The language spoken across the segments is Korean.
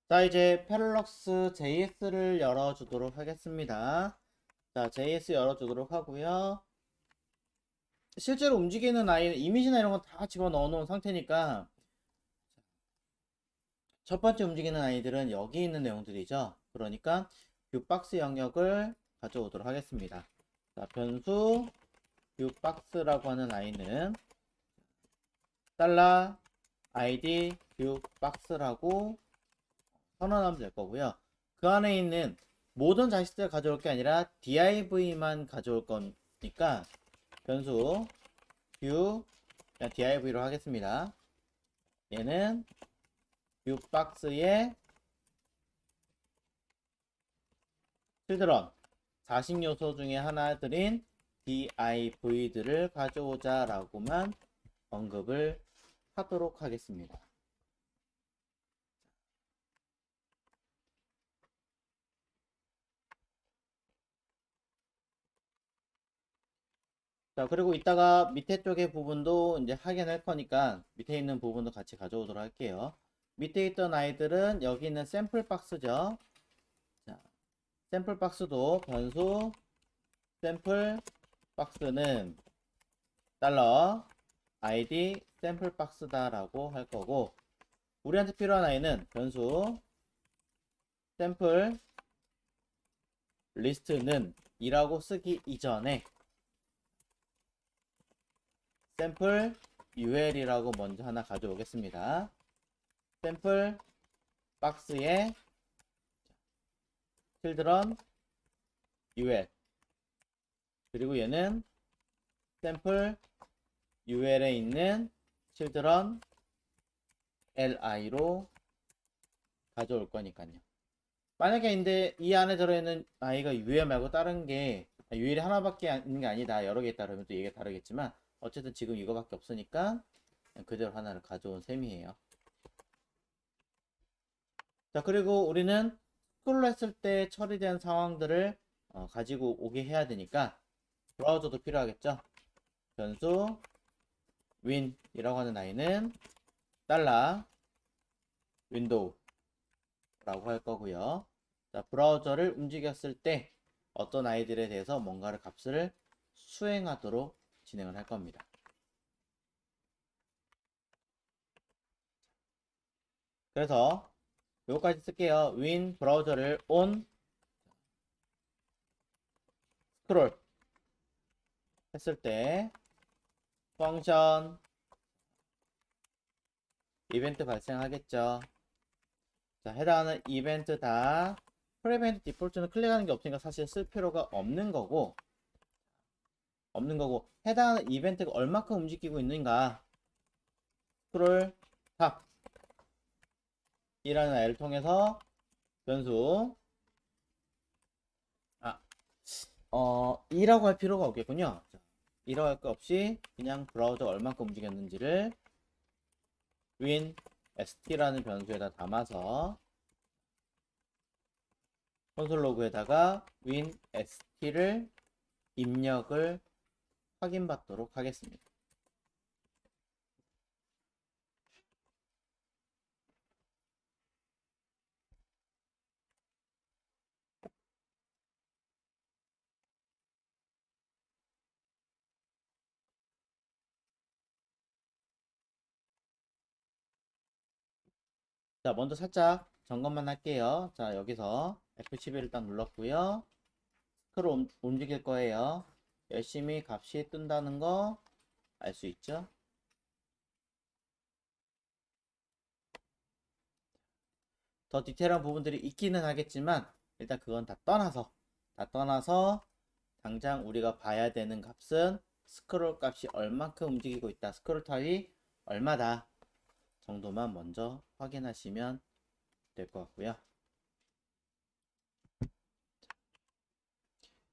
자, 이제 패럴럭스 JS를 열어주도록 하겠습니다. 자, JS 열어주도록 하고요. 실제로 움직이는 아이는 이미지나 이런 거 다 집어넣어 놓은 상태니까 첫 번째 움직이는 아이들은 여기 있는 내용들이죠. 그러니까 뷰박스 영역을 가져오도록 하겠습니다. 자, 변수 뷰박스라고 하는 아이는 달러 id 뷰박스라고 선언하면 될 거고요. 그 안에 있는 모든 자식들을 가져올 게 아니라 div만 가져올 거니까 변수 view 그냥 div로 하겠습니다. 얘는 view박스의 children 자식 요소 중에 하나들인 div들을 가져오자 라고만 언급을 하도록 하겠습니다. 자, 그리고 이따가 밑에 쪽의 부분도 이제 확인할 거니까 밑에 있는 부분도 같이 가져오도록 할게요. 밑에 있던 아이들은 여기 있는 샘플 박스죠. 자, 샘플 박스도 변수 샘플 박스는 달러 id 샘플 박스다라고 할 거고, 우리한테 필요한 아이는 변수 샘플 리스트는 이라고 쓰기 이전에 샘플 ul이라고 먼저 하나 가져오겠습니다. 샘플 박스에 children ul, 그리고 얘는 샘플 ul에 있는 children li로 가져올 거니까요. 만약에 근데 이 안에 들어있는 아이가 ul 말고 다른 게 ul이 하나밖에 있는 게 아니다, 여러 개 있다 그러면 또 얘기가 다르겠지만 어쨌든 지금 이거밖에 없으니까 그대로 하나를 가져온 셈이에요. 자, 그리고 우리는 스크롤 했을 때 처리된 상황들을 가지고 오게 해야 되니까 브라우저도 필요하겠죠. 변수 win이라고 하는 아이는 달러 윈도우라고 할 거고요. 자, 브라우저를 움직였을 때 어떤 아이들에 대해서 뭔가를 값을 수행하도록 진행을 할 겁니다. 그래서 요거까지 쓸게요. win 브라우저를 on 스크롤 했을 때 펑션 이벤트 발생하겠죠. 자, 해당하는 이벤트 다 프리벤트 디폴트는 클릭하는 게 없으니까 사실 쓸 필요가 없는 거고 해당하는 이벤트가 얼마큼 움직이고 있는가 스크롤 탑 이라는 아이를 통해서 변수 2라고 할 필요가 없겠군요. 자, 2라고 할 거 없이 그냥 브라우저 얼마큼 움직였는지를 win st라는 변수에다 담아서 콘솔 로그에다가 win st를 입력을 확인받도록 하겠습니다. 자, 먼저 살짝 점검만 할게요. 자, 여기서 F11을 딱 눌렀고요. 스크롤 움직일 거예요. 열심히 값이 뜬다는 거 알 수 있죠? 더 디테일한 부분들이 있기는 하겠지만 일단 그건 다 떠나서 당장 우리가 봐야 되는 값은 스크롤 값이 얼만큼 움직이고 있다, 스크롤 타입이 얼마다 정도만 먼저 확인하시면 될 것 같고요.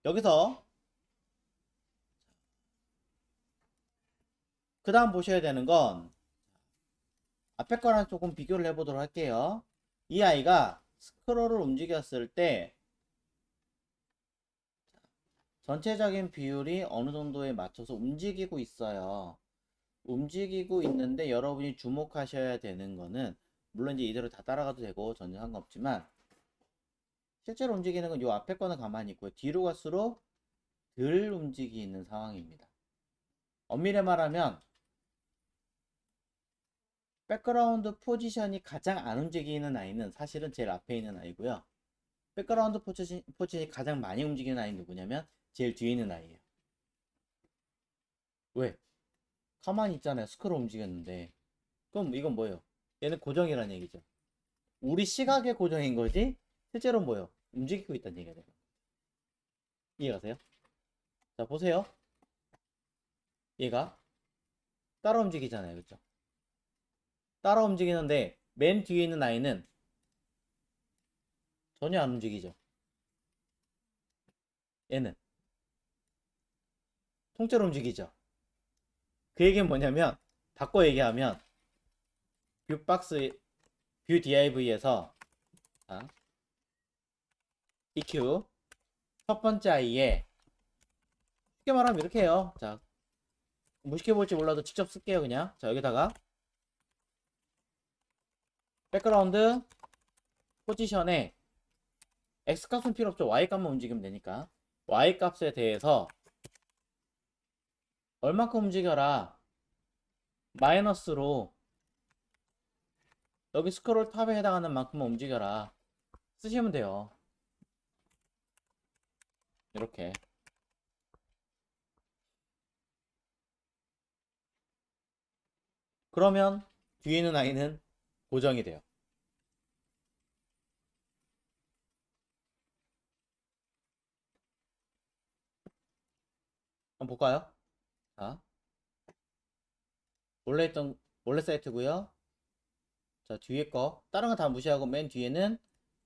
여기서 그 다음 보셔야 되는 건 앞에 거랑 조금 비교를 해보도록 할게요. 이 아이가 스크롤을 움직였을 때 전체적인 비율이 어느 정도에 맞춰서 움직이고 있어요. 움직이고 있는데 여러분이 주목하셔야 되는 거는 물론 이제 이대로 다 따라가도 되고 전혀 상관없지만 실제로 움직이는 건 요 앞에 거는 가만히 있고요. 뒤로 갈수록 덜 움직이는 상황입니다. 엄밀히 말하면 백그라운드 포지션이 가장 안 움직이는 아이는 사실은 제일 앞에 있는 아이고요. 백그라운드 포지션이 가장 많이 움직이는 아이는 누구냐면 제일 뒤에 있는 아이예요. 왜? 가만히 있잖아요. 스크롤 움직였는데. 그럼 이건 뭐예요? 얘는 고정이라는 얘기죠. 우리 시각의 고정인 거지 실제로 뭐예요? 움직이고 있다는 얘기가 돼요. 이해가세요? 자, 보세요. 얘가 따라 움직이잖아요. 그쵸? 따라 움직이는데 맨 뒤에 있는 아이는 전혀 안 움직이죠. 얘는 통째로 움직이죠. 그 얘기는 뭐냐면 바꿔 얘기하면 뷰 div에서 EQ 첫 번째 아이에 쉽게 말하면 이렇게 해요. 자, 무식해 볼지 몰라도 직접 쓸게요. 그냥 자, 여기다가 백그라운드 포지션에 X값은 필요 없죠. Y값만 움직이면 되니까 Y값에 대해서 얼마큼 움직여라 마이너스로 여기 스크롤 탑에 해당하는 만큼만 움직여라 쓰시면 돼요. 이렇게 그러면 뒤에 있는 아이는 고정이 돼요. 한번 볼까요? 자, 원래 사이트고요. 자, 뒤에 거 다른 거 다 무시하고 맨 뒤에는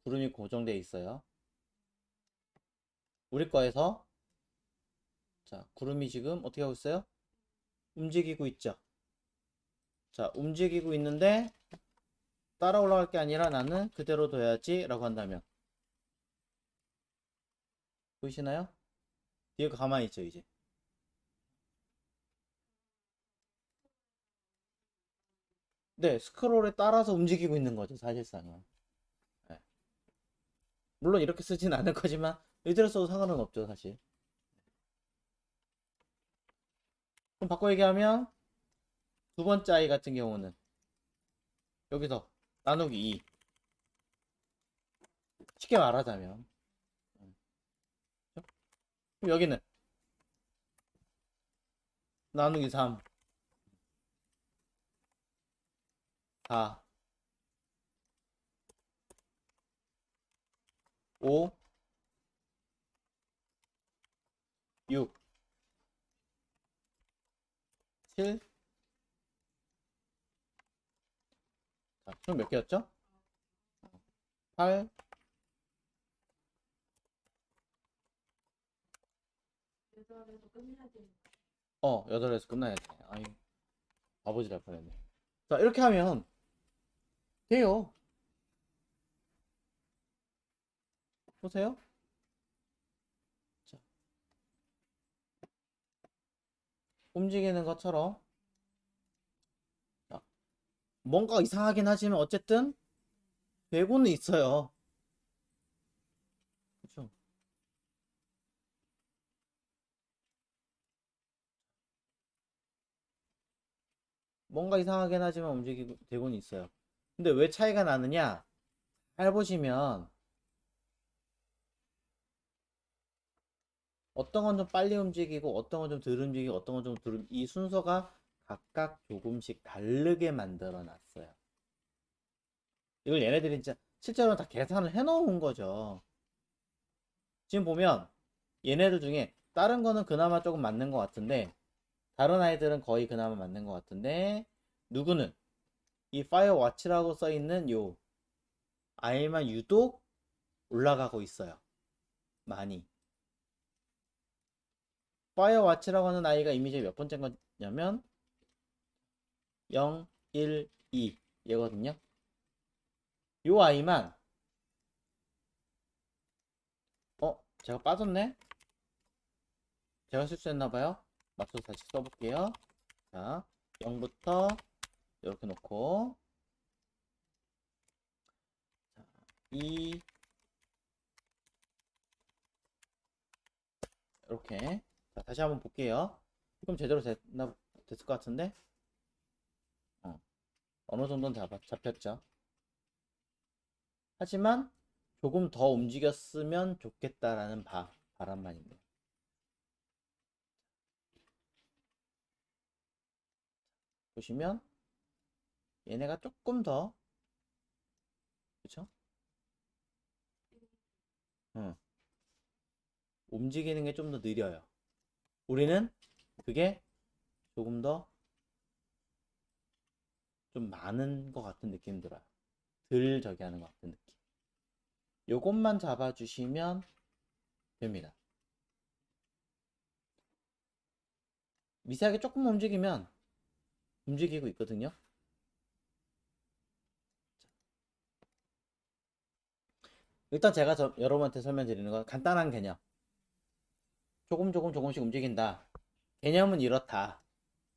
구름이 고정되어 있어요. 우리 거에서 자, 구름이 지금 어떻게 하고 있어요? 움직이고 있죠. 자, 움직이고 있는데 따라 올라갈 게 아니라 나는 그대로 둬야지 라고 한다면 보이시나요? 뒤에 거 가만히 있죠. 이제 네, 스크롤에 따라서 움직이고 있는 거죠. 사실상은. 네. 물론 이렇게 쓰진 않을 거지만 이대로 써도 상관은 없죠. 사실. 그럼 바꿔 얘기하면 두 번째 아이 같은 경우는 여기서 나누기 2 쉽게 말하자면 그럼 여기는 나누기 3 4 5 6 7 자, 총 몇 개였죠? 8 8에서 끝나야 돼. 아이 바보지 날 뻔했네. 자, 이렇게 하면 돼요. 보세요. 자, 움직이는 것처럼 자, 뭔가 이상하긴 하지만 어쨌든 되고는 있어요. 그렇죠? 뭔가 이상하긴 하지만 움직이고 되고는 있어요. 근데 왜 차이가 나느냐? 잘 보시면 어떤 건 좀 빨리 움직이고 어떤 건 좀 덜 움직이고 어떤 건 좀 덜 이 순서가 각각 조금씩 다르게 만들어 놨어요. 이걸 얘네들이 진짜 실제로 다 계산을 해 놓은 거죠. 지금 보면 얘네들 중에 다른 거는 그나마 조금 맞는 것 같은데 다른 아이들은 거의 그나마 맞는 것 같은데 누구는 이 파이어워치라고 써 있는 요 아이만 유독 올라가고 있어요. 많이. 파이어워치라고 하는 아이가 이미지에 몇 번째인 거냐면 0, 1, 2 얘거든요. 요 아이만 제가 빠졌네? 제가 실수했나봐요. 맞춰서 다시 써볼게요. 자, 0부터 이렇게 놓고 2 이렇게. 자, 다시 한번 볼게요. 지금 제대로 됐을 것 같은데 어느 정도는 잡혔죠. 하지만 조금 더 움직였으면 좋겠다라는 바람만 있네요. 보시면 얘네가 조금 더 그쵸? 움직이는 게 좀 더 느려요. 우리는 그게 조금 더 좀 많은 것 같은 느낌 들어요. 덜 저기 하는 것 같은 느낌. 요것만 잡아주시면 됩니다. 미세하게 조금 움직이면 움직이고 있거든요. 일단 제가 여러분한테 설명드리는 건 간단한 개념. 조금씩 움직인다. 개념은 이렇다.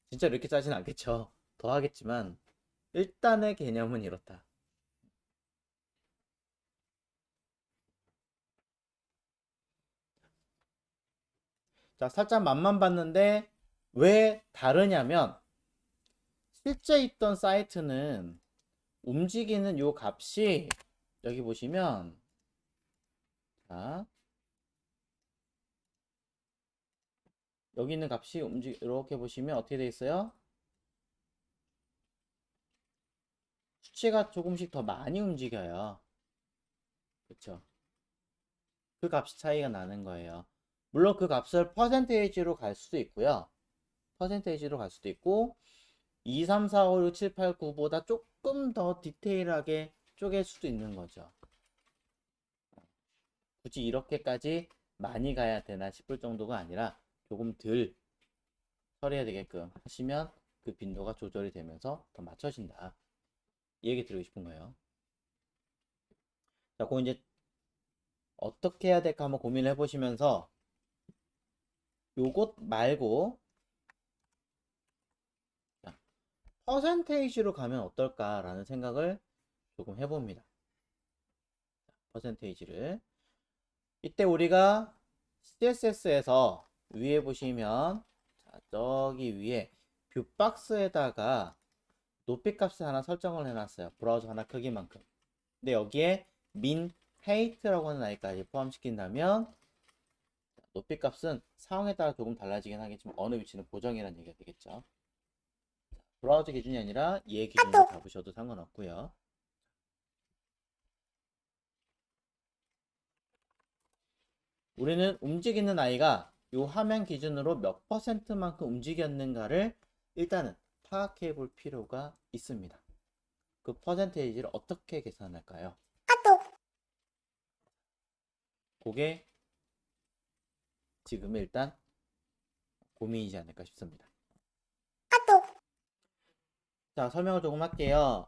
진짜 이렇게 짜진 않겠죠. 더 하겠지만 일단의 개념은 이렇다. 자, 살짝 맛만 봤는데 왜 다르냐면 실제 있던 사이트는 움직이는 요 값이 여기 보시면 자, 여기 있는 값이 이렇게 보시면 어떻게 돼 있어요? 수치가 조금씩 더 많이 움직여요. 그쵸? 그 값이 차이가 나는 거예요. 물론 그 값을 퍼센테이지로 갈 수도 있고요. 퍼센테이지로 갈 수도 있고 2, 3, 4, 5, 6, 7, 8, 9보다 조금 더 디테일하게 쪼갤 수도 있는 거죠. 굳이 이렇게까지 많이 가야 되나 싶을 정도가 아니라 조금 덜 처리해야 되게끔 하시면 그 빈도가 조절이 되면서 더 맞춰진다. 이 얘기 드리고 싶은 거예요. 자, 그거 이제 어떻게 해야 될까 한번 고민을 해보시면서 요것 말고 퍼센테이지로 가면 어떨까라는 생각을 조금 해봅니다. 퍼센테이지를 이때 우리가 CSS에서 위에 보시면 자, 저기 위에 뷰박스에다가 높이 값을 하나 설정을 해놨어요. 브라우저 하나 크기만큼. 근데 여기에 min height라고 하는 아이까지 포함시킨다면 높이 값은 상황에 따라 조금 달라지긴 하겠지만 어느 위치는 고정이라는 얘기가 되겠죠. 브라우저 기준이 아니라 얘 기준으로 잡으셔도 상관없고요. 우리는 움직이는 아이가 이 화면 기준으로 몇 퍼센트만큼 움직였는가를 일단은 파악해 볼 필요가 있습니다. 그 퍼센테이지를 어떻게 계산할까요? 그게 지금 일단 고민이지 않을까 싶습니다. 자, 설명을 조금 할게요.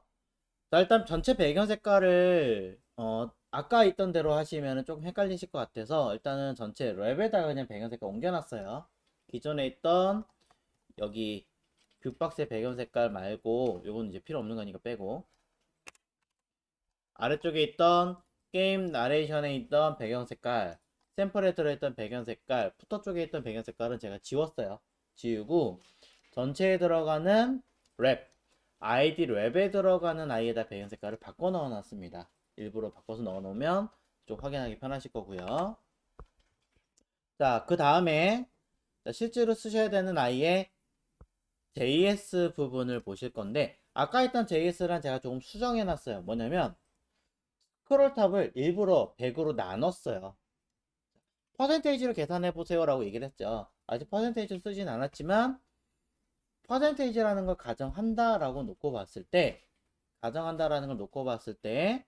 자, 일단 전체 배경 색깔을 아까 있던 대로 하시면 조금 헷갈리실 것 같아서 일단은 전체 랩에다가 그냥 배경 색깔 옮겨놨어요. 기존에 있던 여기 뷰박스의 배경 색깔 말고 요건 이제 필요 없는 거니까 빼고 아래쪽에 있던 게임 나레이션에 있던 배경 색깔 샘플에 들어있던 배경 색깔 푸터 쪽에 있던 배경 색깔은 제가 지웠어요. 지우고 전체에 들어가는 랩 아이디 랩에 들어가는 아이에다 배경 색깔을 바꿔 넣어 놨습니다. 일부러 바꿔서 넣어 놓으면 좀 확인하기 편하실 거고요. 자, 그 다음에 실제로 쓰셔야 되는 아이의 JS 부분을 보실 건데 아까 했던 JS랑 제가 조금 수정해 놨어요. 뭐냐면 스크롤 탑을 일부러 100으로 나눴어요. 퍼센테이지로 계산해 보세요 라고 얘기를 했죠. 아직 퍼센테이지를 쓰진 않았지만 퍼센테이지라는 걸 가정한다라고 놓고 봤을 때 가정한다라는 걸 놓고 봤을 때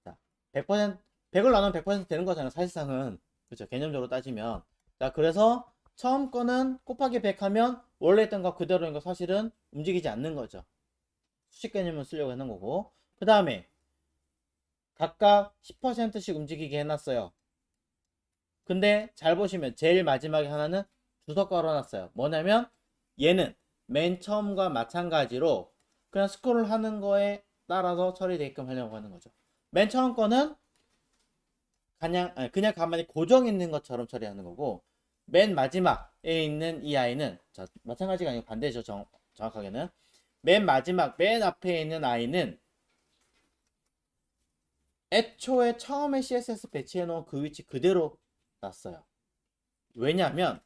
자, 100% 100을 나누면 100% 되는 거잖아요. 사실상은 그렇죠. 개념적으로 따지면 자, 그래서 처음 거는 곱하기 100 하면 원래 했던 거 그대로인 거 사실은 움직이지 않는 거죠. 수식 개념을 쓰려고 하는 거고 그 다음에 각각 10%씩 움직이게 해놨어요. 근데 잘 보시면 제일 마지막에 하나는 주석 걸어놨어요. 뭐냐면 얘는 맨 처음과 마찬가지로 그냥 스크롤 하는 거에 따라서 처리되게끔 하려고 하는 거죠. 맨 처음 거는 그냥 가만히 고정 있는 것처럼 처리하는 거고, 맨 마지막에 있는 이 아이는, 자, 마찬가지가 아니고 반대죠. 정확하게는. 맨 마지막, 맨 앞에 있는 아이는 애초에 처음에 CSS 배치해 놓은 그 위치 그대로 놨어요. 왜냐하면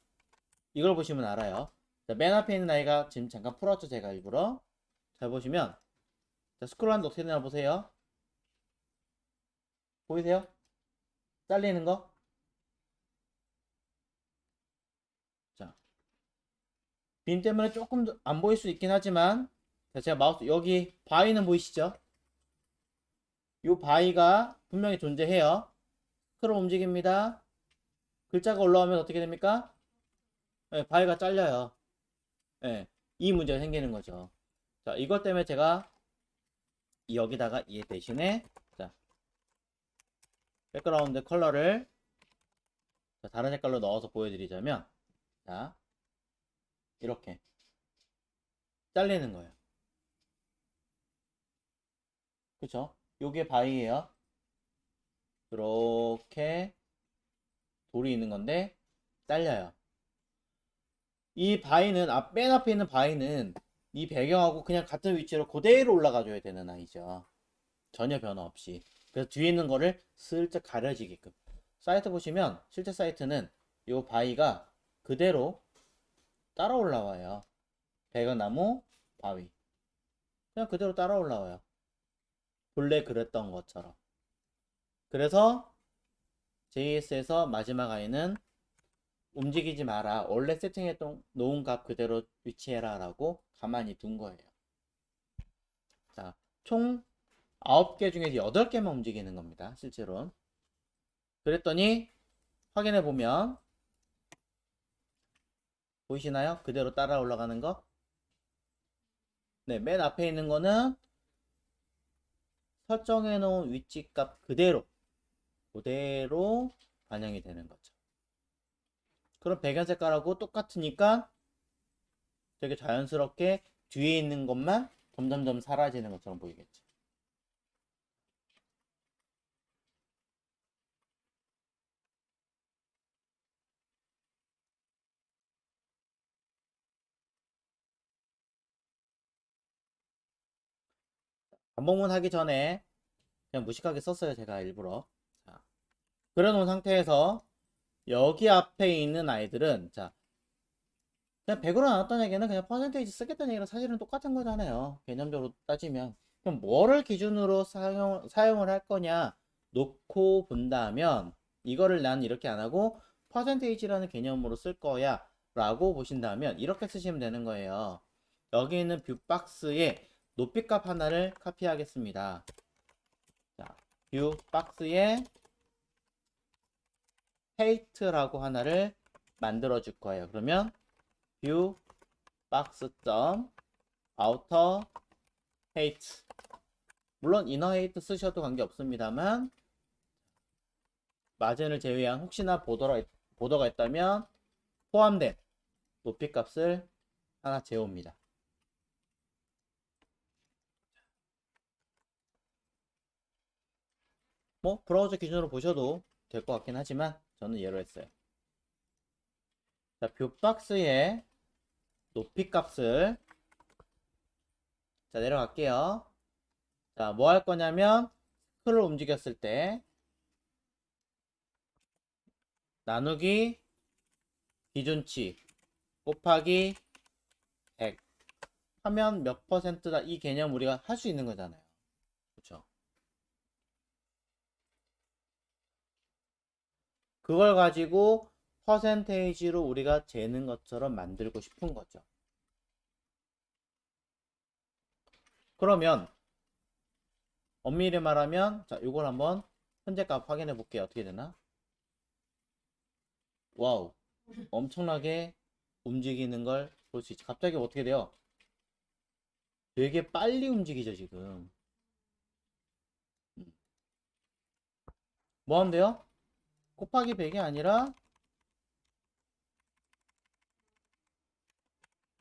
이걸 보시면 알아요. 자, 맨 앞에 있는 아이가 지금 잠깐 풀었죠, 제가 일부러. 잘 보시면, 자, 스크롤하는데 어떻게 되나 보세요. 보이세요? 잘리는 거? 자, 빈 때문에 조금 안 보일 수 있긴 하지만, 자, 제가 마우스 여기 바위는 보이시죠? 이 바위가 분명히 존재해요. 스크롤 움직입니다. 글자가 올라오면 어떻게 됩니까? 네, 바위가 잘려요. 네, 이 문제가 생기는 거죠. 자, 이것 때문에 제가 여기다가 이 대신에, 자, 백그라운드 컬러를, 자, 다른 색깔로 넣어서 보여드리자면, 자, 이렇게 잘리는 거예요. 그쵸? 요게 바위예요. 이렇게 돌이 있는 건데 잘려요. 이 바위는 맨 앞에 있는 바위는 이 배경하고 그냥 같은 위치로 그대로 올라가줘야 되는 아이죠. 전혀 변화 없이. 그래서 뒤에 있는 거를 슬쩍 가려지게끔. 사이트 보시면 실제 사이트는 이 바위가 그대로 따라 올라와요. 배경나무 바위 그냥 그대로 따라 올라와요. 본래 그랬던 것처럼. 그래서 JS에서 마지막 아이는 움직이지 마라. 원래 세팅해 놓은 값 그대로 위치해라 라고 가만히 둔 거예요. 자, 총 9개 중에서 8개만 움직이는 겁니다. 실제로는. 그랬더니 확인해 보면 보이시나요? 그대로 따라 올라가는 거. 네, 맨 앞에 있는 거는 설정해 놓은 위치 값 그대로 반영이 되는 거죠. 그럼 배경 색깔하고 똑같으니까 되게 자연스럽게 뒤에 있는 것만 점점점 사라지는 것처럼 보이겠죠. 반복문 하기 전에 그냥 무식하게 썼어요. 제가 일부러. 자, 그려놓은 상태에서 여기 앞에 있는 아이들은, 자, 그냥 100으로 나눴다는 얘기는 그냥 퍼센테이지 쓰겠다는 얘기랑 사실은 똑같은 거잖아요. 개념적으로 따지면. 그럼 뭐를 기준으로 사용을 할 거냐 놓고 본다면, 이거를 난 이렇게 안 하고 퍼센테이지라는 개념으로 쓸 거야 라고 보신다면 이렇게 쓰시면 되는 거예요. 여기 있는 뷰박스에 높이값 하나를 카피하겠습니다. 자, 뷰박스에 헤이트라고 하나를 만들어 줄 거예요. 그러면 뷰 박스 점 아우터 헤이트, 물론 이너 헤이트 쓰셔도 관계 없습니다만 마진을 제외한 혹시나 보더가 있다면 포함된 높이 값을 하나 재옵니다. 뭐 브라우저 기준으로 보셔도 될 것 같긴 하지만 저는 예로 했어요. 자, 뷰박스의 높이 값을, 자, 내려갈게요. 자, 뭐 할 거냐면 스크롤 움직였을 때 나누기 기준치 곱하기 100 하면 몇 퍼센트다, 이 개념 우리가 할 수 있는 거잖아요. 그렇죠? 그걸 가지고 퍼센테이지로 우리가 재는 것처럼 만들고 싶은 거죠. 그러면 엄밀히 말하면, 자, 이걸 한번 현재 값 확인해 볼게요. 어떻게 되나? 와우, 엄청나게 움직이는 걸 볼 수 있죠. 갑자기 어떻게 돼요? 되게 빨리 움직이죠, 지금. 뭐 하면 돼요? 곱하기 100이 아니라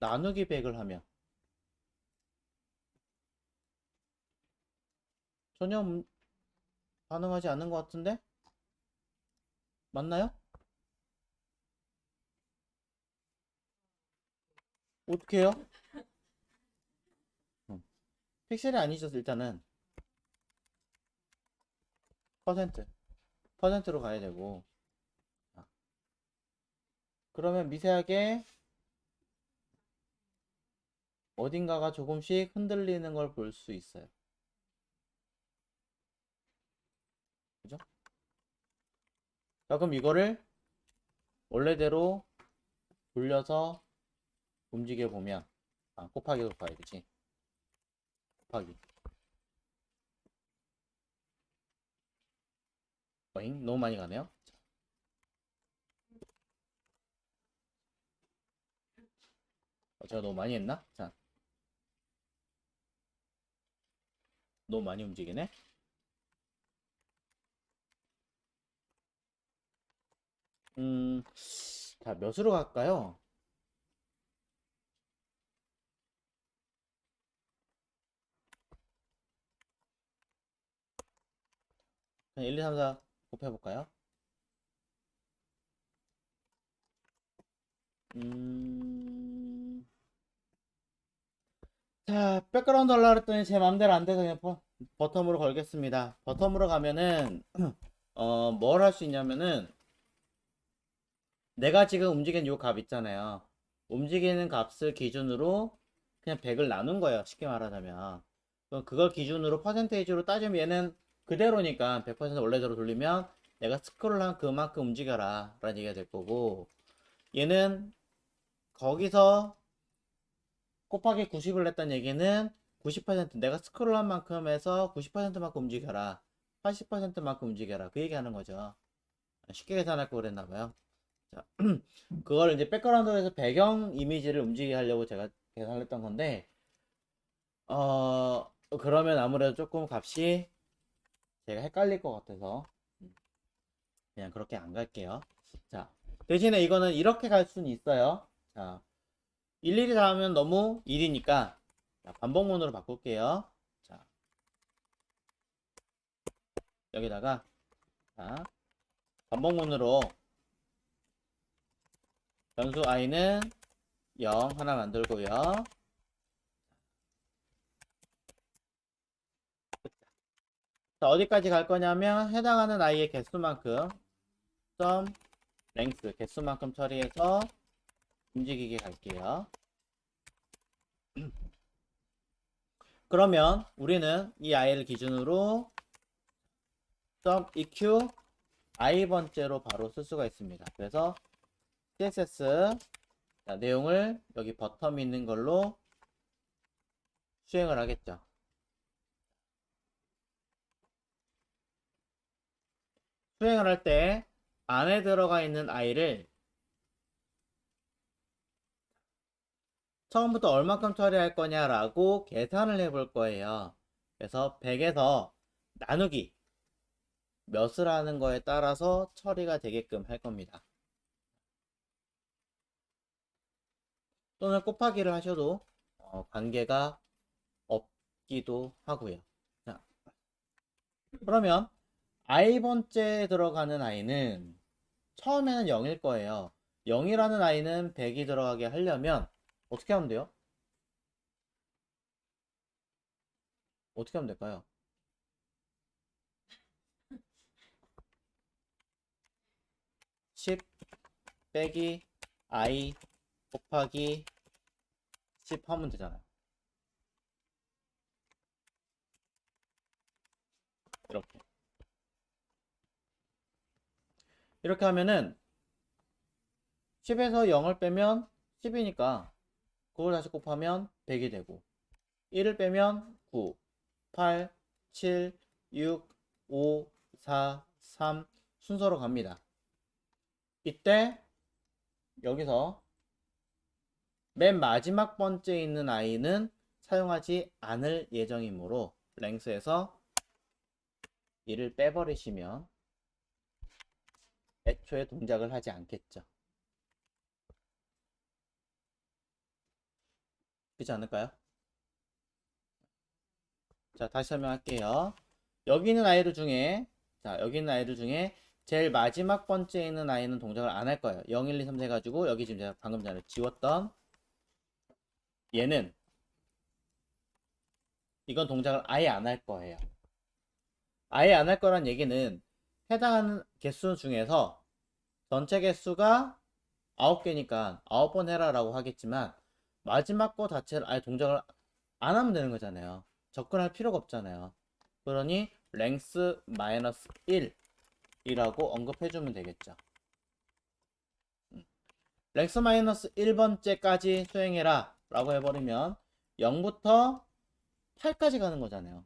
나누기 100을 하면 전혀 반응하지 않는 것 같은데? 맞나요? 어떻게 해요? 픽셀이 아니죠, 일단은. 퍼센트. 퍼센트로 가야 되고. 아, 그러면 미세하게 어딘가가 조금씩 흔들리는 걸 볼 수 있어요. 그죠? 자, 그럼 이거를 원래대로 돌려서 움직여 보면, 곱하기로 가야 되지. 곱하기. 어잉? 너무 많이 가네요. 제가 너무 많이 했나? 자, 너무 많이 움직이네. 자, 몇으로 갈까요? 그냥 1, 2, 3, 4 곱해볼까요? 자, 백그라운드 하려고 했더니 제 맘대로 안 돼서 그냥 버텀으로 걸겠습니다. 버텀으로 가면은, 뭘 할 수 있냐면은, 내가 지금 움직이는 요 값 있잖아요. 움직이는 값을 기준으로 그냥 100을 나눈 거예요. 쉽게 말하자면. 그럼 그걸 기준으로 퍼센테이지로 따지면 얘는 그대로니까 100% 원래대로 돌리면 내가 스크롤한 그만큼 움직여라 라는 얘기가 될 거고, 얘는 거기서 곱하기 90을 냈다는 얘기는 90% 내가 스크롤한 만큼 해서 90%만큼 움직여라, 80%만큼 움직여라, 그 얘기하는 거죠. 쉽게 계산할 거 그랬나봐요. 자, 그걸 이제 백그라운드에서 배경 이미지를 움직이게 하려고 제가 계산을 했던 건데, 그러면 아무래도 조금 값이 제가 헷갈릴 것 같아서 그냥 그렇게 안 갈게요. 자, 대신에 이거는 이렇게 갈 수는 있어요. 자, 일일이 다 하면 너무 일이니까 반복문으로 바꿀게요. 자, 여기다가 자, 반복문으로 변수 i는 0 하나 만들고요. 자, 어디까지 갈 거냐면 해당하는 i의 개수만큼 점 랭스 개수만큼 처리해서 움직이게 갈게요. 그러면 우리는 이 i를 기준으로 점 eq i번째로 바로 쓸 수가 있습니다. 그래서 css 내용을 여기 버텀이 있는 걸로 수행을 하겠죠. 수행을 할 때 안에 들어가 있는 i를 처음부터 얼마큼 처리할 거냐라고 계산을 해볼 거예요. 그래서 100에서 나누기 몇을 하는 거에 따라서 처리가 되게끔 할 겁니다. 또는 곱하기를 하셔도 관계가 없기도 하고요. 자, 그러면 i번째 들어가는 i는 처음에는 0일 거예요. 0이라는 i는 100이 들어가게 하려면 어떻게 하면 돼요? 어떻게 하면 될까요? 10 빼기 i 곱하기 10 하면 되잖아요. 이렇게. 이렇게 하면은 10에서 0을 빼면 10이니까 그걸 다시 곱하면 100이 되고 1을 빼면 9, 8, 7, 6, 5, 4, 3 순서로 갑니다. 이때 여기서 맨 마지막 번째에 있는 i는 사용하지 않을 예정이므로 랭스에서 1을 빼버리시면 애초에 동작을 하지 않겠죠. 그렇지 않을까요? 자, 다시 설명할게요. 여기 있는 아이들 중에 자, 여기 있는 아이들 중에 제일 마지막 번째에 있는 아이는 동작을 안 할 거예요. 0, 1, 2, 3, 4 해가지고 여기 지금 제가 방금 전에 지웠던 얘는 이건 동작을 아예 안 할 거예요. 아예 안 할 거란 얘기는 해당하는 개수 중에서 전체 개수가 9개니까 9번 해라 라고 하겠지만 마지막 거 자체를 아예 동작을 안 하면 되는 거잖아요. 접근할 필요가 없잖아요. 그러니 랭스 마이너스 1이라고 언급해주면 되겠죠. 랭스 마이너스 1번째까지 수행해라 라고 해버리면 0부터 8까지 가는 거잖아요.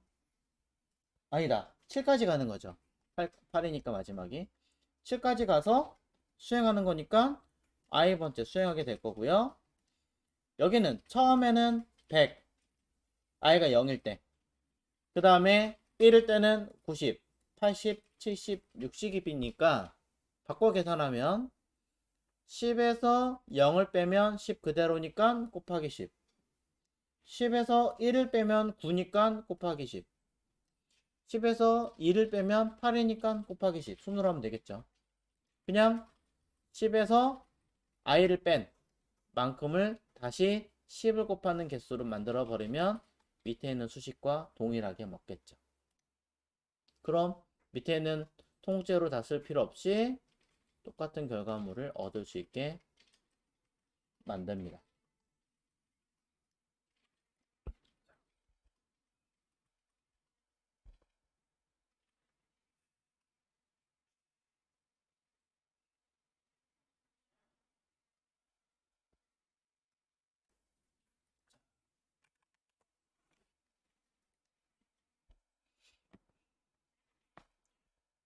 아니다. 7까지 가는 거죠. 8이니까 마지막이 7까지 가서 수행하는 거니까 i번째 수행하게 될 거고요. 여기는 처음에는 100, i가 0일 때, 그 다음에 1일 때는 90, 80, 70, 60이니까 바꿔 계산하면 10에서 0을 빼면 10 그대로니까 곱하기 10, 10에서 1을 빼면 9니까 곱하기 10, 10에서 2를 빼면 8이니까 곱하기 10 순으로 하면 되겠죠. 그냥 10에서 i를 뺀 만큼을 다시 10을 곱하는 개수로 만들어 버리면 밑에 있는 수식과 동일하게 먹겠죠. 그럼 밑에 있는 통째로 다 쓸 필요 없이 똑같은 결과물을 얻을 수 있게 만듭니다.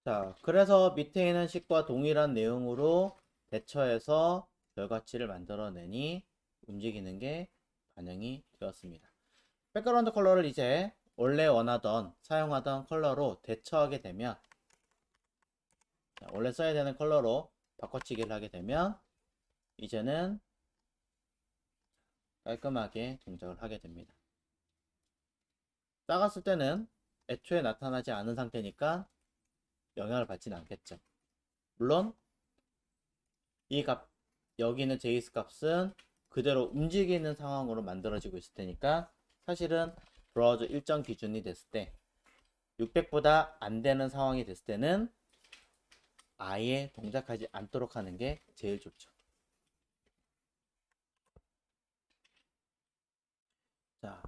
자, 그래서 밑에 있는 식과 동일한 내용으로 대처해서 결과치를 만들어내니 움직이는 게 반영이 되었습니다. 백그라운드 컬러를 이제 원래 원하던 사용하던 컬러로 대처하게 되면, 자, 원래 써야 되는 컬러로 바꿔치기를 하게 되면 이제는 깔끔하게 동작을 하게 됩니다. 작았을 때는 애초에 나타나지 않은 상태니까 영향을 받지는 않겠죠. 물론 이 값, 여기 있는 JS 값은 그대로 움직이는 상황으로 만들어지고 있을 테니까 사실은 브라우저 일정 기준이 됐을 때 600보다 안 되는 상황이 됐을 때는 아예 동작하지 않도록 하는 게 제일 좋죠. 자,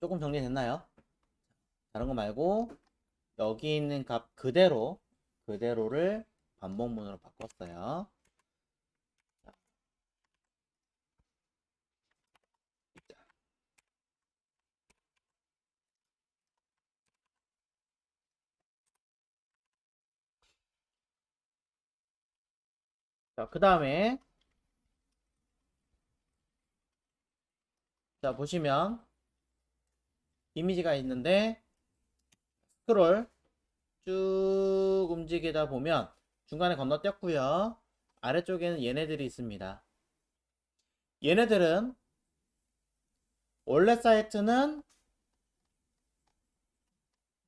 조금 정리됐나요? 다른 거 말고 여기 있는 값 그대로를 반복문으로 바꿨어요. 자, 그 다음에 자 보시면 이미지가 있는데 스크롤 쭉 움직이다 보면 중간에 건너뛰었고요. 아래쪽에는 얘네들이 있습니다. 얘네들은 원래 사이트는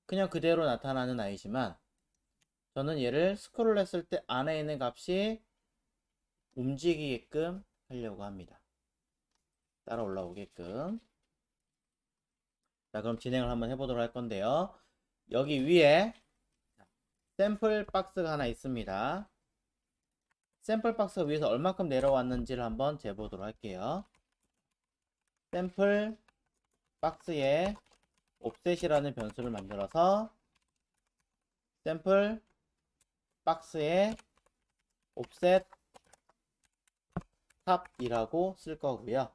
그냥 그대로 나타나는 아이지만 저는 얘를 스크롤 했을 때 안에 있는 값이 움직이게끔 하려고 합니다. 따라 올라오게끔. 자, 그럼 진행을 한번 해보도록 할 건데요. 여기 위에 샘플 박스가 하나 있습니다. 샘플 박스 위에서 얼마큼 내려왔는지를 한번 재보도록 할게요. 샘플 박스에 옵셋이라는 변수를 만들어서 샘플 박스에 옵셋 탑이라고 쓸 거고요.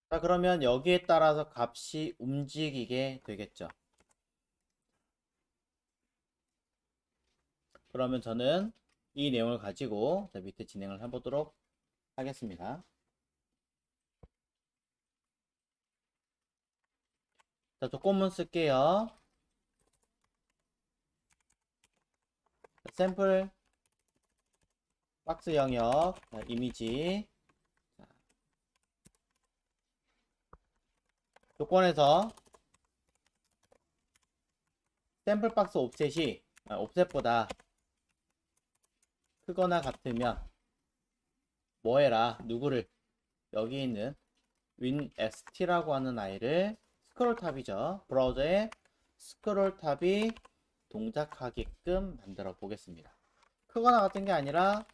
자, 그러면 여기에 따라서 값이 움직이게 되겠죠. 그러면 저는 이 내용을 가지고 밑에 진행을 해보도록 하겠습니다. 자, 조건문 쓸게요. 샘플 박스 영역, 이미지. 조건에서 샘플 박스 옵셋이 옵셋보다 크거나 같으면 뭐 해라? 누구를? 여기 있는 winst라고 하는 아이를 스크롤 탑이죠. 브라우저에 스크롤 탑이 동작하게끔 만들어 보겠습니다. 크거나 같은 게 아니라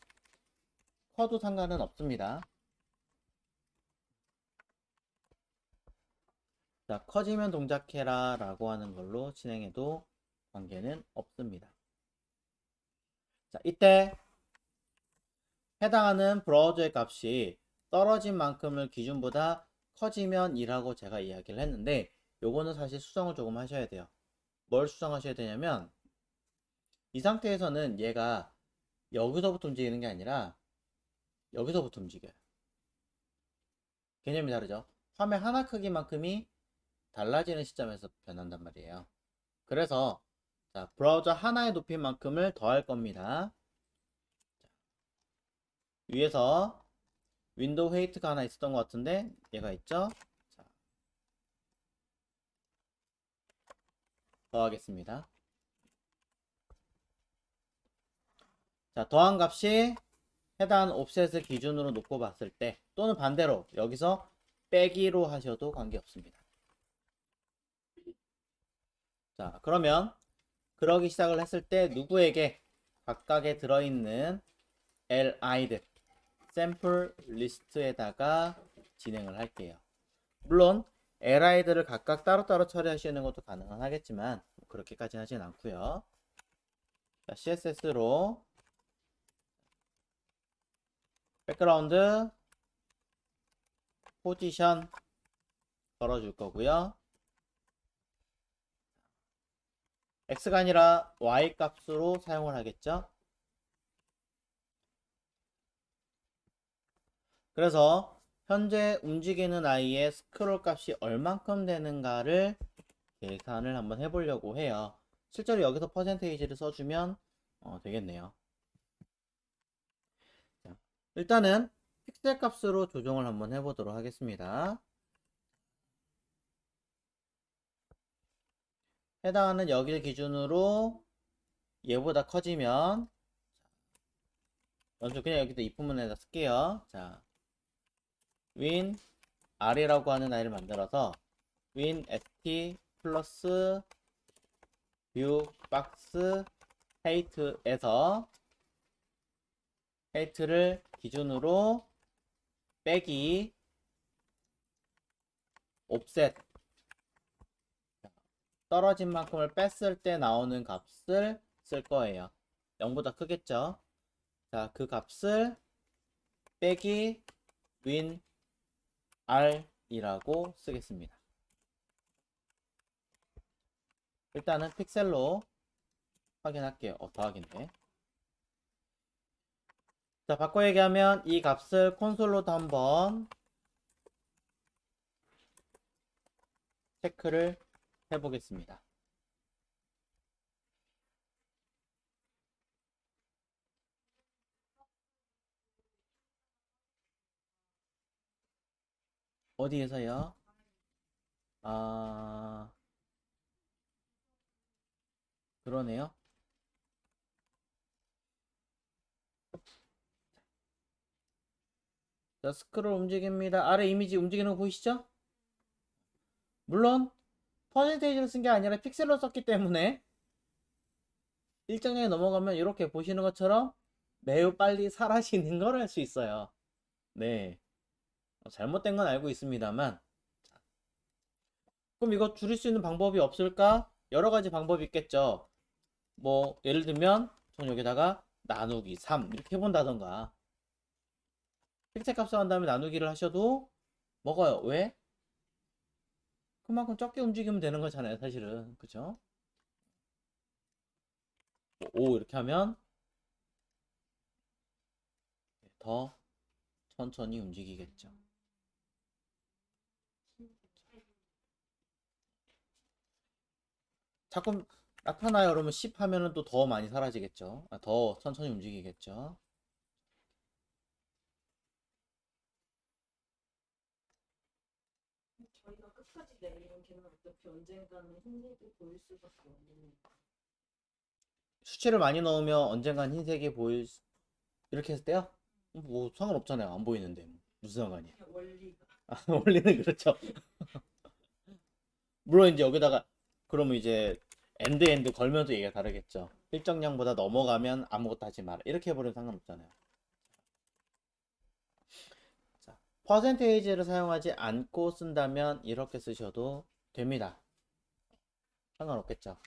커도 상관은 없습니다. 자, 커지면 동작해라 라고 하는 걸로 진행해도 관계는 없습니다. 자, 이때 해당하는 브라우저의 값이 떨어진 만큼을 기준보다 커지면 2라고 제가 이야기를 했는데, 요거는 사실 수정을 조금 하셔야 돼요. 뭘 수정하셔야 되냐면, 이 상태에서는 얘가 여기서부터 움직이는 게 아니라 여기서부터 움직여요. 개념이 다르죠? 화면 하나 크기만큼이 달라지는 시점에서 변한단 말이에요. 그래서 자, 브라우저 하나의 높이만큼을 더할 겁니다. 위에서 윈도우 웨이트가 하나 있었던 것 같은데 얘가 있죠? 자, 더하겠습니다. 자, 더한 값이 해당 옵셋을 기준으로 놓고 봤을 때, 또는 반대로 여기서 빼기로 하셔도 관계없습니다. 자, 그러면 그러기 시작을 했을 때 누구에게 각각에 들어있는 li들 샘플 리스트에다가 진행을 할게요. 물론 li들을 각각 따로따로 처리하시는 것도 가능은 하겠지만 그렇게까지 하진 않고요. 자, css로 백그라운드 포지션 걸어줄 거고요. x가 아니라 y 값으로 사용을 하겠죠. 그래서 현재 움직이는 아이의 스크롤 값이 얼만큼 되는가를 계산을 한번 해보려고 해요. 실제로 여기서 퍼센테이지를 써주면 되겠네요. 자, 일단은 픽셀 값으로 조정을 한번 해보도록 하겠습니다. 해당하는 여기를 기준으로 얘보다 커지면, 먼저 그냥 여기다 이 부분에다 쓸게요. 자, win r이라고 하는 아이를 만들어서 win st 플러스 view box height에서 height를 기준으로 빼기 offset, 떨어진 만큼을 뺐을 때 나오는 값을 쓸 거예요. 0보다 크겠죠? 자, 그 값을 빼기 win r이라고 쓰겠습니다. 일단은 픽셀로 확인할게요. 더하기네. 자, 바꿔 얘기하면 이 값을 콘솔로도 한번 체크를 해보겠습니다. 어디에서요? 그러네요. 자, 스크롤 움직입니다. 아래 이미지 움직이는 거 보이시죠? 물론 퍼센테이지를 쓴 게 아니라 픽셀로 썼기 때문에 일정량이 넘어가면 이렇게 보시는 것처럼 매우 빨리 사라지는 걸 할 수 있어요. 네, 잘못된 건 알고 있습니다만, 그럼 이거 줄일 수 있는 방법이 없을까? 여러 가지 방법이 있겠죠. 뭐 예를 들면 전 여기다가 나누기 3 이렇게 해본다던가, 픽셀 값을 한 다음에 나누기를 하셔도 먹어요. 왜? 그만큼 적게 움직이면 되는 거잖아요, 사실은. 그죠? 5 이렇게 하면 더 천천히 움직이겠죠. 자꾸 나타나요. 그러면 10 하면은 또 더 많이 사라지겠죠. 더 천천히 움직이겠죠. 저희가 끝까지 내리는 걔는 어차피 언젠가는 흰색이 보일 수밖에 없는. 수치를 많이 넣으면 언젠간 흰색이 이렇게 했을 때요? 뭐 상관없잖아요. 안 보이는데 무슨 상관이야. 그냥 원리가. 원리는 그렇죠. 물론 이제 여기다가 그러면 이제 엔드 걸면서 얘기가 다르겠죠. 일정량보다 넘어가면 아무것도 하지 마라. 이렇게 해버리면 상관없잖아요. 자, 퍼센테이지를 사용하지 않고 쓴다면 이렇게 쓰셔도 됩니다. 상관없겠죠.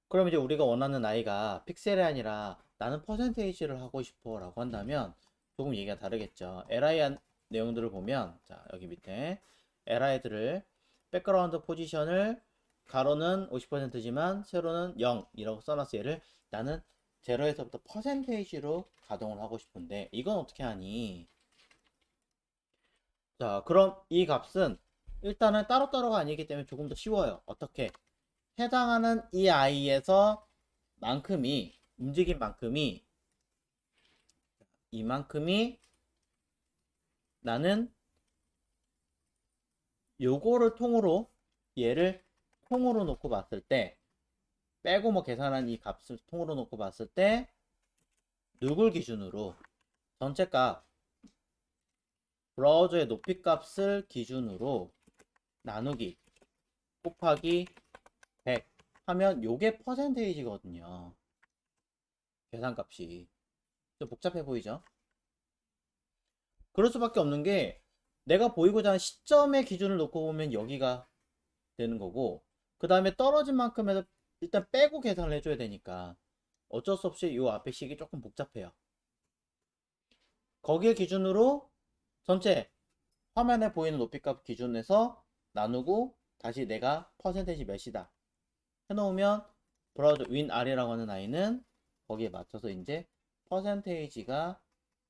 그럼 이제 우리가 원하는 아이가 픽셀이 아니라 나는 퍼센테이지를 하고 싶어 라고 한다면 조금 얘기가 다르겠죠. li 내용들을 보면 자 여기 밑에 li들을 백그라운드 포지션을 가로는 50%지만 세로는 0이라고 써놨어. 얘를 나는 0에서부터 퍼센테이지로 가동을 하고 싶은데 이건 어떻게 하니? 자 그럼 이 값은 일단은 따로따로가 아니기 때문에 조금 더 쉬워요. 어떻게? 해당하는 이 아이에서 만큼이 움직인 만큼이 이만큼이 나는 요거를 통으로 얘를 통으로 놓고 봤을 때 빼고 뭐 계산한 이 값을 통으로 놓고 봤을 때 누굴 기준으로 전체 값 브라우저의 높이 값을 기준으로 나누기 곱하기 100 하면 요게 퍼센테이지거든요. 계산값이 좀 복잡해 보이죠? 그럴 수밖에 없는 게 내가 보이고자 하는 시점의 기준을 놓고 보면 여기가 되는 거고 그 다음에 떨어진 만큼에서 일단 빼고 계산을 해줘야 되니까 어쩔 수 없이 요 앞에 식이 조금 복잡해요. 거기에 기준으로 전체 화면에 보이는 높이값 기준에서 나누고 다시 내가 퍼센테이지 몇이다 해놓으면 브라우저 윈 아래라고 하는 아이는 거기에 맞춰서 이제 퍼센테이지가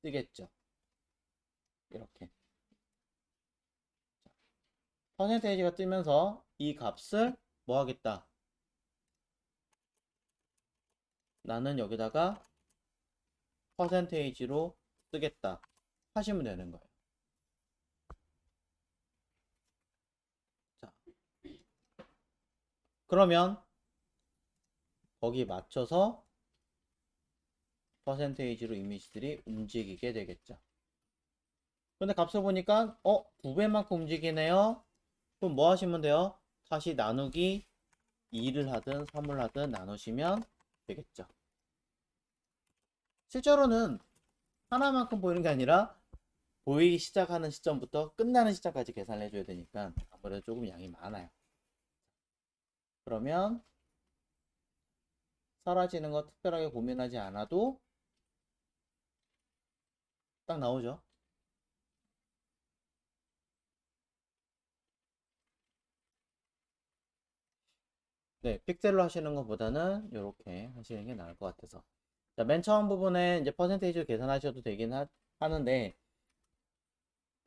뜨겠죠. 이렇게 퍼센테이지가 뜨면서 이 값을 뭐 하겠다? 나는 여기다가 퍼센테이지로 쓰겠다 하시면 되는 거예요. 자, 그러면 거기 맞춰서 퍼센테이지로 이미지들이 움직이게 되겠죠. 근데 값을 보니까 2배만큼 움직이네요. 그럼 뭐 하시면 돼요? 다시 나누기 2를 하든 3을 하든 나누시면 되겠죠. 실제로는 하나만큼 보이는 게 아니라 보이기 시작하는 시점부터 끝나는 시점까지 계산을 해줘야 되니까 아무래도 조금 양이 많아요. 그러면 사라지는 거 특별하게 고민하지 않아도 딱 나오죠. 네, 픽셀로 하시는 것보다는 이렇게 하시는 게 나을 것 같아서. 자, 맨 처음 부분에 이제 퍼센테이지를 계산하셔도 되긴 하는데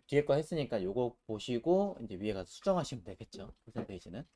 뒤에 거 했으니까 요거 보시고 이제 위에 가서 수정하시면 되겠죠. 퍼센테이지는.